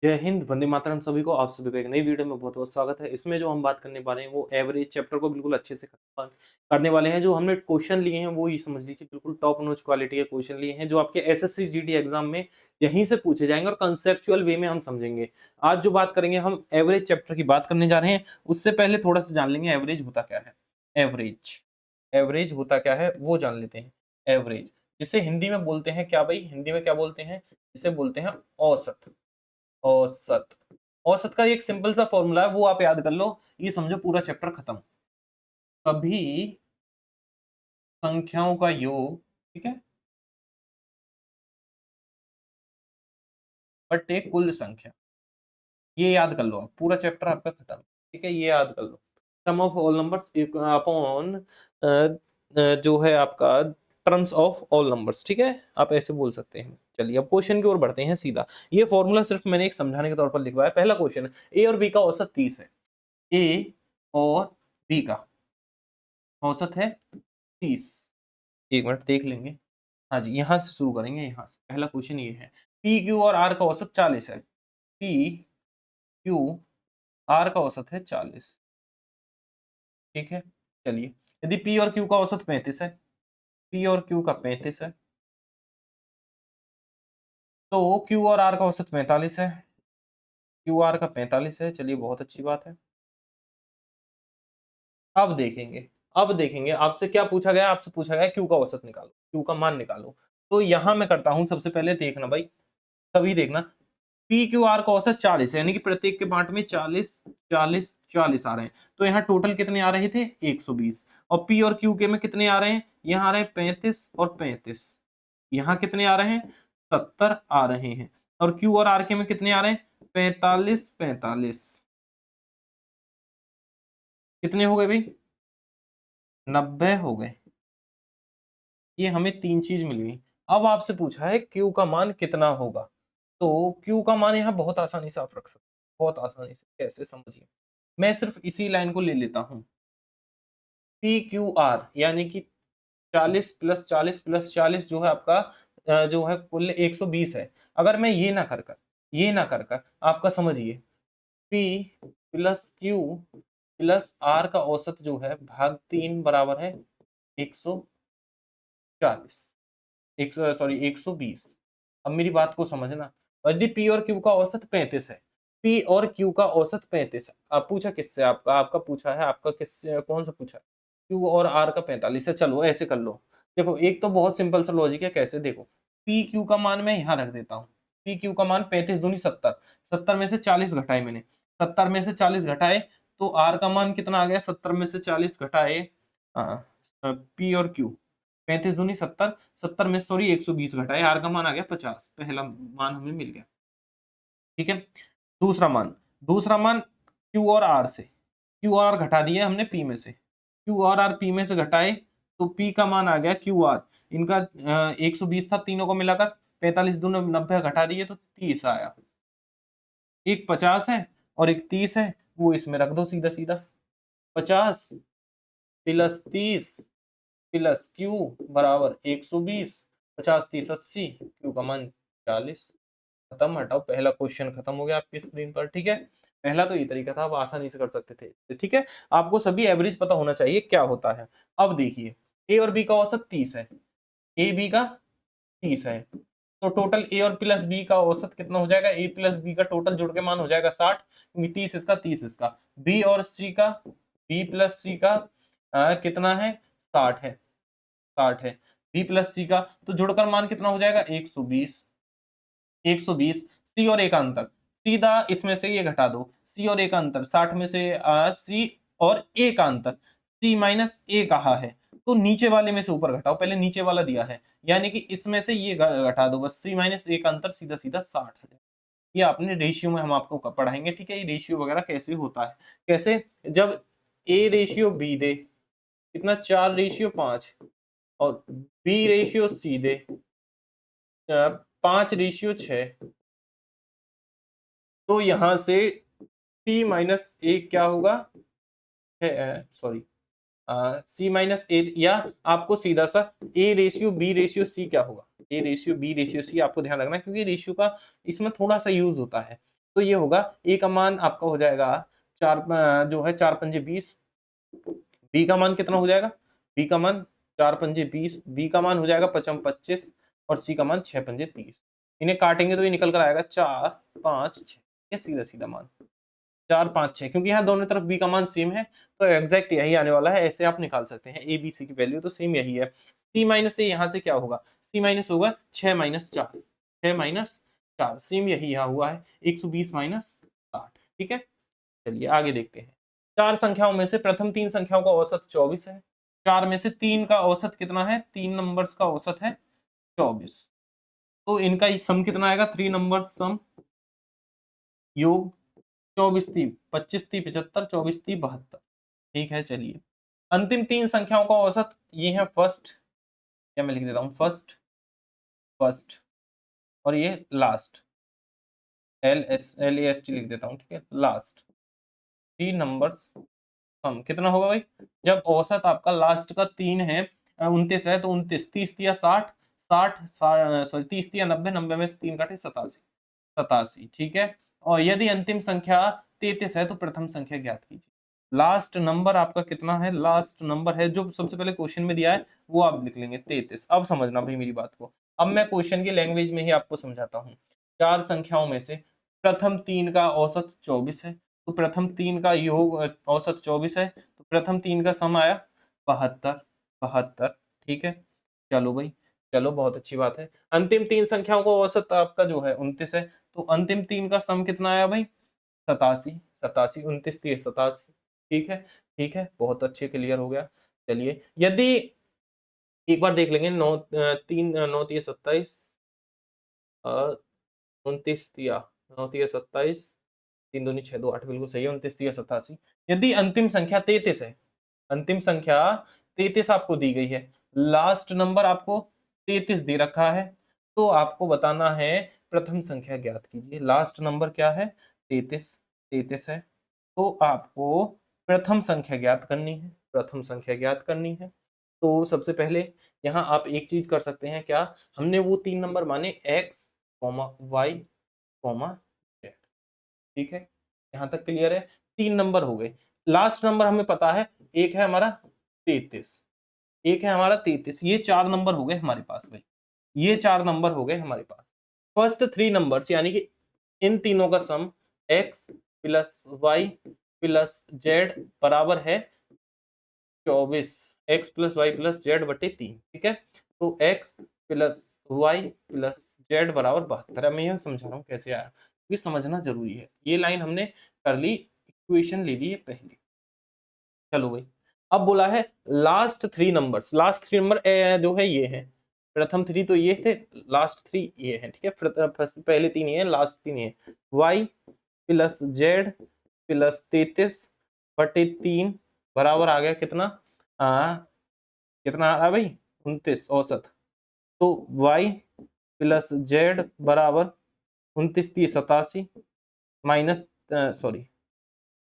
जय हिंद, वंदे मातरम सभी को। आप सभी का एक नई वीडियो में बहुत-बहुत स्वागत है। इसमें जो हम बात करने वाले हैं वो एवरेज चैप्टर को बिल्कुल अच्छे से खत्म करने वाले हैं। जो हमने क्वेश्चन लिए हैं वो ये समझ लीजिए बिल्कुल टॉप नॉच क्वालिटी के क्वेश्चन लिए हैं जो आपके एसएससी जीडी एग्जाम में यहीं से पूछे जाएँगे और कांसेप्चुअल वे में हम समझेंगे। आज जो बात करेंगे हम एवरेज चैप्टर की बात करने जा रहे हैं। उससे पहले थोड़ा-सा जान लेंगे एवरेज होता क्या है? एवरेज, एवरेज होता क्या है वो जान लेते हैं। एवरेज जिसे हिंदी में बोलते हैं क्या भई? हिंदी में क्या बोलते हैं? इसे बोलते हैं औसत। औसत। औसत का एक सिंपल सा फॉर्मूला है वो आप याद कर लो, ये समझो पूरा चैप्टर खत्म। सभी संख्याओं का योग, ठीक है, बटे कुल संख्या। ये याद कर लो आप, पूरा चैप्टर आपका खत्म। ठीक है, ये याद कर लो। सम ऑफ ऑल नंबर्स अपॉन जो है आपका टर्म्स ऑफ ऑल नंबर्स, ठीक है? आप ऐसे बोल सकते हैं। चलिए अब क्वेश्चन की ओर बढ़ते हैं सीधा। ये फॉर्मूला सिर्फ मैंने एक समझाने के तौर पर लिखवाया है। पहला क्वेश्चन है, ए और बी का औसत 30 है। ए और बी का औसत है 30। 1 मिनट देख लेंगे। हाँ जी, यहाँ से शुरू करेंगे यहाँ से। पहला क्वेश्चन ये है, पी, क्यू और आर का औसत 40 है। पी, क्यू, आर का औसत है 40, ठीक है? चलिए, यदि पी और क्यू का औसत 35 है, पी और क्यू का 35 है, तो क्यू और आर का औसत 45 है। क्यू आर का 45 है, चलिए बहुत अच्छी बात है। अब देखेंगे आपसे क्या पूछा गया, आपसे पूछा गया क्यू का औसत निकालो, क्यू का मान निकालो। तो यहाँ मैं करता हूँ, सबसे पहले देखना भाई, सभी देखना। पी क्यू आर का औसत 40 है, यानी कि प्रत्येक के बांट में 40 40 40 आ रहे हैं। तो यहाँ टोटल कितने आ रहे थे? 120। और पी और क्यू के में कितने आ रहे हैं? यहाँ आ रहे हैं 35 और 35। यहाँ कितने आ रहे हैं? 70 आ रहे हैं। और क्यू और आर के में कितने आ रहे हैं? 45 45। कितने हो गए भाई? 90 हो गए। ये हमें तीन चीज मिल गई। अब आपसे पूछा है क्यू का मान कितना होगा। तो क्यू का मान यहाँ बहुत आसानी से आप रख सकते हैं, बहुत आसानी से। कैसे, समझिए। मैं सिर्फ इसी लाइन को ले लेता हूँ। पी क्यू आर यानी कि 40 प्लस 40 प्लस 40 जो है आपका जो है कुल 120 है। अगर मैं ये ना कर कर आपका समझिए, P plus Q plus R का औसत जो है भाग 3 बराबर है 140, 120। अब मेरी बात को समझना। यदि पी और क्यू का औसत 35 है, पी और क्यू का औसत 35 है। आप पूछा किससे? आपका पूछा है, आपका किससे, कौन सा पूछा है? क्यू और आर का 45 है। चलो ऐसे कर लो। देखो एक तो बहुत सिंपल सा लॉजिक है। कैसे? देखो, पी क्यू का मान मैं यहाँ रख देता हूँ। पी क्यू का मान 35 दूनी 70, 70 में से 40 घटाए मैंने, 70 में से 40 घटाए तो आर का मान कितना आ गया? 70 में से 40 घटाए पी और क्यू, 35 दूनी 70, 70 में सॉरी 120 घटाए, आर का मान आ गया 50। पहला मान हमें मिल गया, ठीक है। दूसरा मान क्यू और आर से, क्यू आर घटा दिए हमने पी में से, क्यू और आर पी में से घटाए तो पी का मान आ गया क्यू आर। इनका 120 था तीनों को मिलाकर, 45 दूनी 90 घटा दिए तो 30 आया। एक 50 है और एक 30 है, वो इसमें रख दो सीधा सीधा। 50 प्लस 30 प्लस क्यू बराबर 120। 50 30 80, क्यू का मान 40। खत्म, हटाओ। पहला क्वेश्चन खत्म हो गया आपकी स्क्रीन पर, ठीक है। पहला तो ये तरीका था, आप आसानी से कर सकते थे, ठीक है। आपको सभी एवरेज पता होना चाहिए क्या होता है। अब देखिए, ए और बी का औसत 30 है, ए बी का 30 है, तो टोटल ए और प्लस बी का औसत कितना हो जाएगा? ए प्लस बी का टोटल जुड़ के मान हो जाएगा 60, क्योंकि 30 इसका 30 इसका। बी और सी का, बी प्लस सी का कितना है? 60 है, 60 है। बी प्लस सी का तो जुड़कर मान कितना हो जाएगा? 120। 120। सी और ए का अंतर, सीधा इसमें से ये घटा दो। सी और ए का अंतर 60 में से सी और ए का अंतर, सी माइनस ए कहा है, तो नीचे वाले में से ऊपर घटाओ। पहले नीचे वाला दिया है, यानी कि इसमें से ये घटा दो बस। सी माइनस ए का अंतर सीधा सीधा 60 है। ये आपने रेशियो में हम आपको पढ़ाएंगे, ठीक है। ये रेशियो वगैरह कैसे होता है, कैसे? जब ए रेशियो बी दे, कितना? 4:5, और बी रेशियो सी दे 5:6, तो यहां से टी माइनस ए क्या होगा? सॉरी, सी माइनस ए, या आपको सीधा सा A ratio B ratio C क्या होगा? A ratio B ratio C आपको ध्यान रखना है, क्योंकि रेशियो का इसमें थोड़ा सा यूज होता है। तो ये होगा ए का मान आपका हो जाएगा जो है 4 पंजे 20, बी का मान कितना हो जाएगा, बी का मान 4 पंजे 20, बी का मान हो जाएगा 55 25 और सी का मान 6 पंजे 30। इन्हें काटेंगे तो ये निकल कर आएगा 4 5 6, ये सीधा सीधा मान 4 5 6, क्योंकि यहाँ दोनों तरफ बी का मान सेम है तो एग्जैक्ट यही आने वाला है। ऐसे आप निकाल सकते हैं ए बी सी की वैल्यू तो सेम यही है। सी माइनस ए यहाँ से क्या होगा, सी माइनस होगा 6 माइनस 4, 6 माइनस 4, सेम यही यहाँ हुआ है 120 माइनस 60। ठीक है, चलिए आगे देखते हैं। चार संख्याओं में से प्रथम तीन संख्याओं का औसत 24 है। चार में से तीन का औसत कितना है, तीन नंबर्स का औसत है 24। तो इनका सम कितना आएगा, थ्री नंबर सम योग 24 3 25 3 75, 24 3 72। ठीक है, चलिए अंतिम तीन संख्याओं का औसत ये है फर्स्ट, या मैं लिख देता हूं फर्स्ट फर्स्ट, और ये लास्ट, LAST लिख देता हूं, ठीक है, लास्ट। थ्री नंबर्स सम कितना होगा भाई, जब औसत आपका लास्ट का 3 है 29 है तो 29, 30 या 60, 60 सॉरी 30 या 90, 90 में से 3 काटे 87, 87। ठीक है, और यदि अंतिम संख्या 33 है तो प्रथम संख्या ज्ञात कीजिए। लास्ट नंबर आपका कितना है, लास्ट नंबर है जो सबसे पहले क्वेश्चन में दिया है वो आप लिख लेंगे 33। अब समझना भाई मेरी बात को, अब मैं क्वेश्चन की लैंग्वेज में ही आपको समझाता हूँ। चार संख्याओं में से प्रथम तीन का औसत 24 है, तो प्रथम तीन का योग औसत 24 है, तो प्रथम तीन का सम आया 72, 72। ठीक है, चलो भाई, चलो बहुत अच्छी बात है। अंतिम तीन संख्याओं का औसत आपका जो है 29 है, तो अंतिम तीन का सम कितना आया भाई, 87, 87, 29 3 87। ठीक है, ठीक है, बहुत अच्छे, क्लियर हो गया। चलिए यदि एक बार देख लेंगे, 9 3 9 3 27, 29 तिया 9 तिया 27, 3 दूनी 6 2 8, बिल्कुल सही है, 29 तिया 87। यदि अंतिम संख्या 33 है, अंतिम संख्या 33 आपको दी गई है, लास्ट नंबर आपको 33 दे रखा है, तो आपको बताना है प्रथम संख्या ज्ञात कीजिए। लास्ट नंबर क्या है, 33, 33 है, तो आपको प्रथम संख्या ज्ञात करनी है, प्रथम संख्या ज्ञात करनी है। तो सबसे पहले यहाँ आप एक चीज कर सकते हैं, क्या, हमने वो तीन नंबर माने x, y, z। ठीक है, यहाँ तक क्लियर है, तीन नंबर हो गए। लास्ट नंबर हमें पता है, एक है हमारा 33, एक है हमारा 33, ये चार नंबर हो गए हमारे पास भाई, ये चार नंबर हो गए हमारे पास। फर्स्ट थ्री नंबर्स यानी कि इन तीनों का sum x plus y plus z बराबर है 24, x plus y plus z बटे 3। ठीक है, तो x plus y plus z बराबर 72। मैं ये समझा रहा हूँ कैसे आया, ये समझना जरूरी है। ये लाइन हमने कर ली, इक्वेशन ले ली है पहले। चलो भाई, अब बोला है last three numbers, last three number जो है ये है, प्रथम थ्री तो ये थे, लास्ट थ्री ये है। ठीक है, पहले तीन ये है, लास्ट तीन ये, y प्लस जेड प्लस 33 बटे 3 बराबर आ गया कितना, कितना आ रहा भाई, 29 औसत। तो y प्लस जेड बराबर 29 30 87 माइनस, सॉरी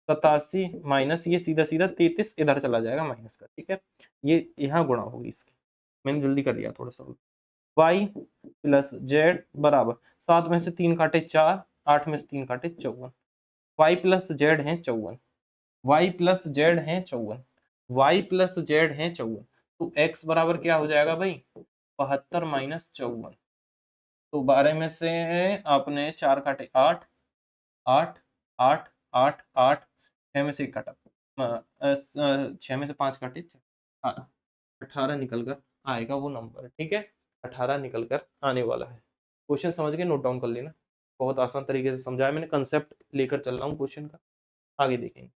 87 माइनस ये सीधा सीधा 33 इधर चला जाएगा माइनस का। ठीक है, ये यहाँ गुणा होगी इसकी, मैंने जल्दी कर दिया थोड़ा सा। y प्लस जेड बराबर 7 में से 3 काटे 4, 8 में से 3 काटे 54, y प्लस जेड है 54, y प्लस जेड है 54, y प्लस जेड है 54, तो x बराबर क्या हो जाएगा भाई, 72 माइनस 54। तो 12 में से आपने 4 काटे 8, 8 8 8 8, 6 में से 1 काटा, 6 में से 5 काटे 18, 18 निकल कर आएगा वो नंबर। ठीक है, 18 निकल कर आने वाला है। क्वेश्चन समझ के नोट डाउन कर लेना, बहुत आसान तरीके से समझाया मैंने, कंसेप्ट लेकर चल रहा हूँ क्वेश्चन का। आगे देखेंगे,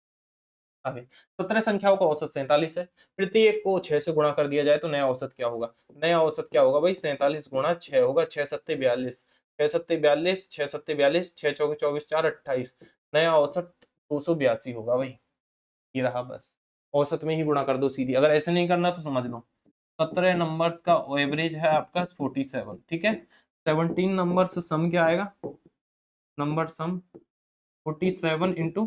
आगे 17 संख्याओं का औसत 47 है, प्रत्येक को 6 से गुणा कर दिया जाए तो नया औसत क्या होगा। नया औसत क्या होगा भाई, 47 गुणा 6 होगा, 6 सत्ते 42, 6 सत्ते 42, 6 सत्ते 42, 6 चौके 24, 4 28, नया औसत 282 होगा भाई। ये रहा, बस औसत में ही गुणा कर दो सीधी, अगर ऐसे नहीं करना तो समझ लो 17 नंबर्स का एवरेज है आपका 47। ठीक है, 17 नंबर से सम क्या आएगा, नंबर सम 47 इंटू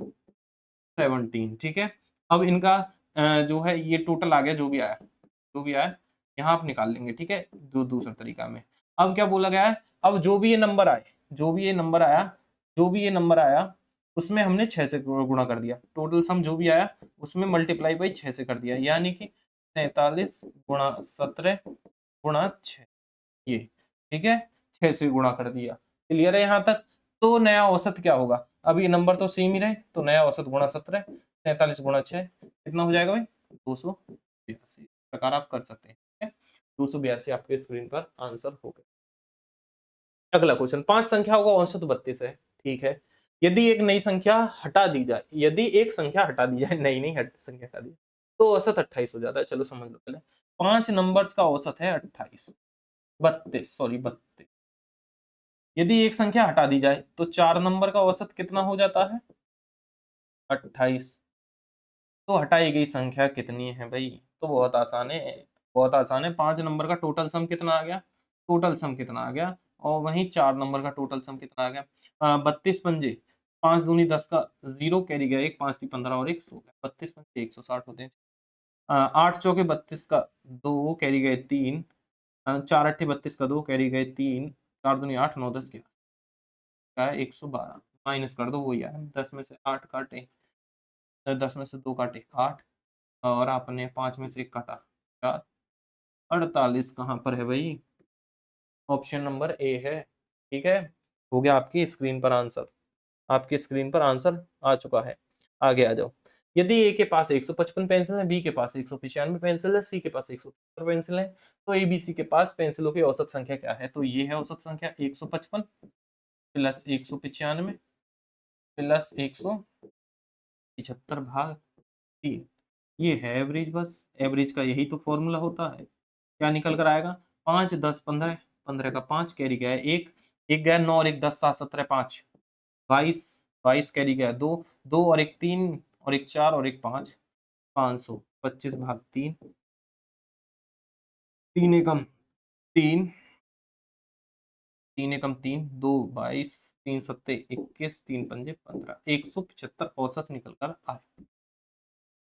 17। ठीक है, अब इनका जो है ये टोटल आ गया, जो भी आया, जो भी आया यहाँ आप निकाल लेंगे। ठीक है, दूसरा तरीका में अब क्या बोला गया है, अब जो भी ये नंबर आए, जो भी ये नंबर आया, जो भी ये नंबर आया उसमें हमने 6 से गुणा कर दिया, टोटल सम जो भी आया उसमें मल्टीप्लाई बाई 6 से कर दिया, यानी कि 47 गुणा 17 गुणा 6, ये ठीक है, 6 से गुणा कर दिया। क्लियर है यहाँ तक? तो नया औसत क्या होगा, अब ये नंबर तो सेम ही रहे, तो नया औसत गुणा 17, 47 गुणा 6 कितना हो जाएगा भाई, 282। प्रकार आप कर सकते हैं। 282 आपके स्क्रीन पर आंसर हो गया। अगला क्वेश्चन, 5 संख्याओं का औसत 32 है, ठीक है। यदि एक नई संख्या हटा दी जाए, यदि एक संख्या हटा दी जाए, नई संख्या हटा दी, तो औसत 28 हो जाता है। चलो समझ लो पहले, 5 नंबर्स का औसत है 28, 32 सॉरी 32। यदि एक संख्या हटा दी जाए तो 4 नंबर का औसत कितना हो जाता है, 28। तो हटाई गई संख्या कितनी है भाई, तो बहुत आसान है, बहुत आसान है। 5 नंबर का टोटल सम कितना आ गया, टोटल सम कितना आ गया, और वहीं 4 नंबर का टोटल सम कितना आ गया, 32 पंजे 5 दूनी 10 का 0 कैरी गया 1, 5 3 15 और 1 सो गया, 32 पंजे 160 होते हैं। 8 चौके 32 का 2 कैरी गए 3, 4 अट्ठे 32 का 2 कैरी गए 3, 4 दूनी 8 9 10 क्या है 112, माइनस कर दो वही आया, 10 में से 8 काटे, 10 में से 2 काटे 8, और आपने 5 में से 1 काटा 4, 48 कहाँ पर है भाई, ऑप्शन नंबर ए है, ठीक है। हो गया आपकी स्क्रीन पर आंसर, आपकी स्क्रीन पर आंसर आ चुका है। आगे आ जाओ, यदि ए के पास 155 पेंसिल है, बी के पास 195 पेंसिल है, सी के पास 170 पेंसिल है, तो ए बी सी के पास पेंसिलों की औसत संख्या क्या है, तो ये है औसत संख्या 155 प्लस 195 प्लस 175 भाग 3, ये है एवरेज। बस एवरेज का यही तो फॉर्मूला होता है। क्या निकल कर आएगा, 5 10 15, 15 का 5 कैरी गया है 1, 1 गया 9 और 1 10 7 17 5 22, 22 कैरी गया 2, 2 और 1 3 और 1 4 और 1 5, 525 भाग 3, 3 एकम 3, 3 एकम 3 2 22, 3 सत्ते 21, 3 पंजे 15, 175 औसत निकल कर आए।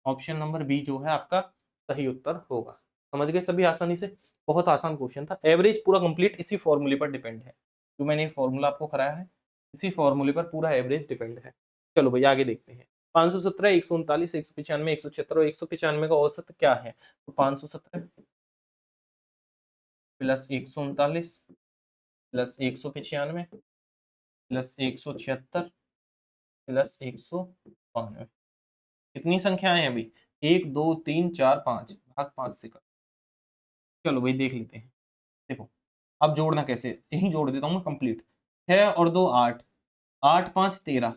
ऑप्शन नंबर बी जो है आपका सही उत्तर होगा। समझ गए सभी आसानी से, बहुत आसान क्वेश्चन था। एवरेज पूरा कंप्लीट इसी फॉर्मूले पर डिपेंड है, जो मैंने फॉर्मूला आपको कराया है, इसी फॉर्मूले पर पूरा एवरेज डिपेंड है। चलो भाई आगे देखते हैं, 517 139 195 176 और 195 का औसत क्या है, तो 517 प्लस 139 प्लस 195 प्लस 176 प्लस 192, कितनी संख्याएं हैं अभी, 1 2 3 4 5 भाग 5 से कर। चलो भाई देख लेते हैं, देखो अब जोड़ना कैसे, यही जोड़ देता हूँ मैं कंप्लीट। 6 और 2 8, 8 5 13,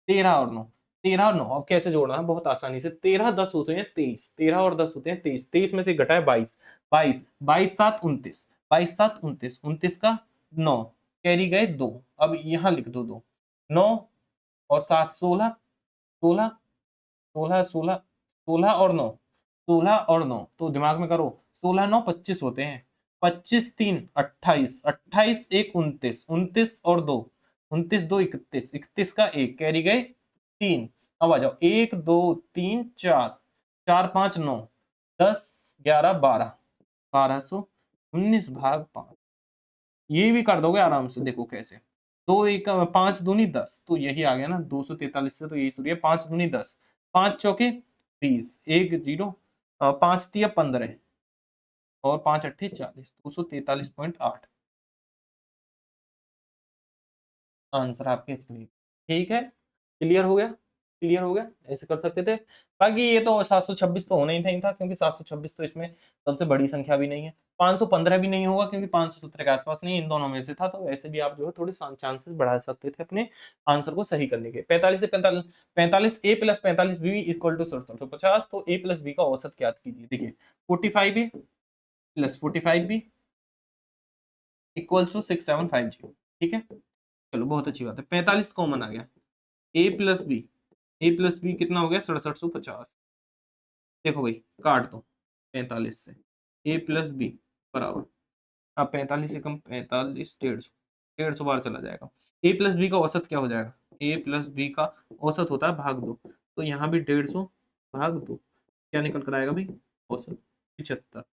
13 और 9, 13 और 9, अब कैसे जोड़ना है, बहुत आसानी से, 13 10 होते हैं 23, 13 और 10 होते हैं 23, 23 में से घटा है 22, 22 22 7 29, 22 7 29, 29 का 9 कैरी गए 2, अब यहाँ लिख दो 2, 9 और 7 16, 16 16 16 16 और 9, 16 और 9 तो दिमाग में करो, 16 9 25 होते हैं, 25 3 28, 28 1 29, 29 और 2, 29 2 31, 31 का 1 कैरी गए 3, अब आ जाओ 1 2 3 4, 4 5 9 10 11 12, 1219 भाग 5, ये भी कर दोगे आराम से, देखो कैसे, 2 1 5 दूनी 10, तो यही आ गया ना 243 से, तो यही सूर्य 5 दूनी 10, 5 चौके 20, 1 0, 5 तिया 15 और 5 अट्ठे 40, 243.8 आंसर आपके स्क्रीन, ठीक है। क्लियर हो गया, क्लियर हो गया, ऐसे कर सकते थे। बाकी ये तो 726 तो होना ही था, क्योंकि 726 तो इसमें सबसे बड़ी संख्या भी नहीं है, 515 भी नहीं होगा क्योंकि 517 के आसपास नहीं, इन दोनों में से था, तो ऐसे भी आप जो है थोड़े चांसेस बढ़ा सकते थे अपने आंसर को सही करने के। 45 से 45, 45 ए प्लस 45 बी इक्वल टू 750, तो ए प्लस बी का औसत ज्ञात कीजिए। देखिए 45 ए प्लस 45 बी इक्वल टू 6750, ठीक है। चलो बहुत अच्छी बात है, 45 कॉमन आ गया, ए प्लस बी, ए प्लस बी कितना हो गया 6750, देखो भाई काट दो 45 से, ए प्लस बी बराबर, अब 45 से कम 45 150, 150 बार चला जाएगा, ए प्लस बी का औसत क्या हो जाएगा, ए प्लस बी का औसत होता है भाग 2, तो यहाँ भी 150 भाग 2, क्या निकल कर आएगा भाई, औसत 75,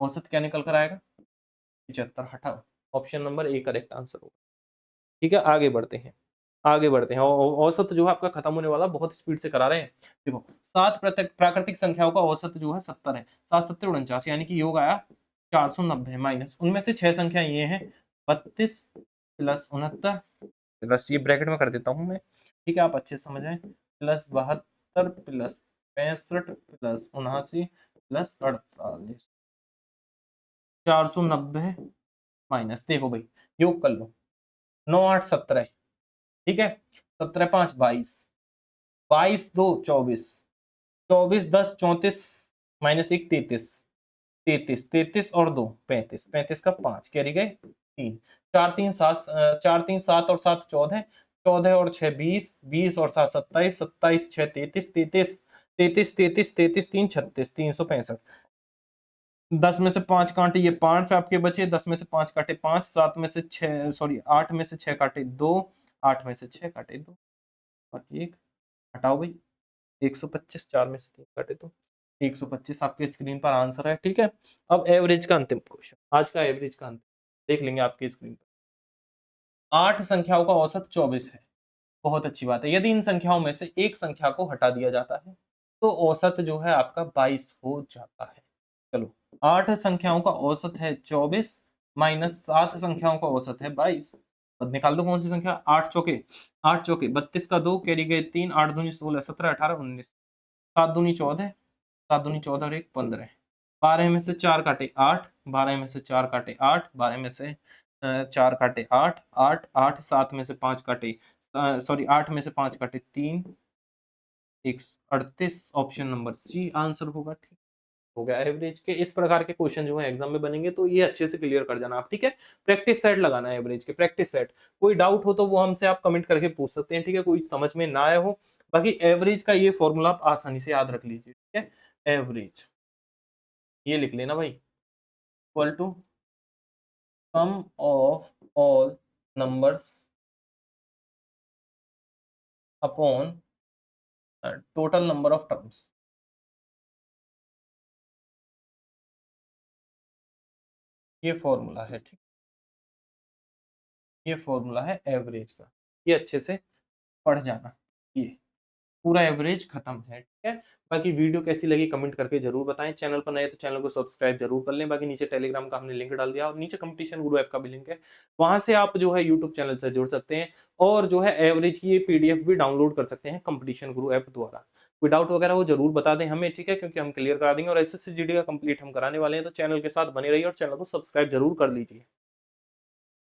औसत क्या निकल कर आएगा 75, हटाओ, option number A correct answer होगा। ठीक है आगे बढ़ते हैं, आगे बढ़ते हैं। औसत जो है आपका खत्म होने वाला, बहुत स्पीड से करा रहे हैं। देखो 7 प्राकृतिक संख्याओं का औसत जो है 70 है। 7 7 49 यानी कि योग आया 490 माइनस उनमें से 6 संख्या ये हैं 32 प्लस 69 प्लस ये ब्रैकेट में कर देता हूँ मैं, ठीक है आप अच्छे से समझ आए, plus 72 plus 65 plus 79 plus 48 490 minus, देखो भाई योग कर लो 9 8 17, ठीक है 17 5 22, 22 2 24, 24 10 34 माइनस 1 33, 33 33 और 2 35, 35 का 5 कैरी गए 3, 4 3 7 4 3 7 और 7 14, 14 और 6 20, 20 और 7 27, 27 6 33, 33 33 33 33 3 36 365, 10 में से 5 काटे ये 5 आपके बचे, 10 में से 5 काटे 5, 7 में से 6 सॉरी 8 में से 6 काटे 2, 8 में से 6 काटे 2 और 1 हटाओ भाई 125, 4 में से 3 काटे तो 125 आपके स्क्रीन पर आंसर है, ठीक है। अब एवरेज का अंतिम क्वेश्चन, आज का एवरेज का अंतिम देख लेंगे आपकी स्क्रीन पर। 8 संख्याओं का औसत 24 है, बहुत अच्छी बात है। यदि इन संख्याओं में से एक संख्या को हटा दिया जाता है तो औसत जो है आपका 22 हो जाता है। चलो 8 संख्याओं का औसत है 24 माइनस 7 संख्याओं का औसत है 22, अब निकाल दो कौन सी संख्या, 8 चौके 32 का 2 कैरी गए 3, 8 दूनी 16 17 18 19, 7 दूनी 14, 7 दूनी 14 और 1 15, 12 में से 4 काटे 8, 12 में से 4 काटे 8, 12 में से 4 काटे 8, 8 8 7 में से 5 काटे सॉरी 8 में से 5 काटे 3, 138 ऑप्शन नंबर सी आंसर होगा, ठीक हो गया। एवरेज के इस प्रकार के क्वेश्चन जो है एग्जाम में बनेंगे तो ये अच्छे से क्लियर कर जाना आप, ठीक है। प्रैक्टिस सेट लगाना है एवरेज के, प्रैक्टिस सेट, कोई डाउट हो तो वो हमसे आप कमेंट करके पूछ सकते हैं, ठीक है, कोई समझ में ना आया हो। बाकी एवरेज का ये फॉर्मूला आप आसानी से याद रख लीजिए, ठीक है। एवरेज ये लिख लेना भाई, equal to sum of all numbers upon total number of terms, ये फॉर्मूला है, ठीक, ये फॉर्मूला है एवरेज का, ये अच्छे से पढ़ जाना, ये पूरा एवरेज खत्म है, ठीक है। बाकी वीडियो कैसी लगी कमेंट करके जरूर बताएं, चैनल पर नए तो चैनल को सब्सक्राइब जरूर कर लें। बाकी नीचे टेलीग्राम का हमने लिंक डाल दिया और नीचे कंपटीशन गुरु ऐप का भी लिंक है, वहां से आप जो है यूट्यूब चैनल से जुड़ सकते हैं और जो है एवरेज की ये पीडीएफ भी डाउनलोड कर सकते हैं कंपटीशन गुरु ऐप द्वारा। कोई डाउट वगैरह हो जरूर बता दें हमें, ठीक है, क्योंकि हम क्लियर करा देंगे और एसएससी जीडी का कंप्लीट हम कराने वाले हैं, तो चैनल के साथ बने रहिए और चैनल को सब्सक्राइब जरूर कर लीजिए।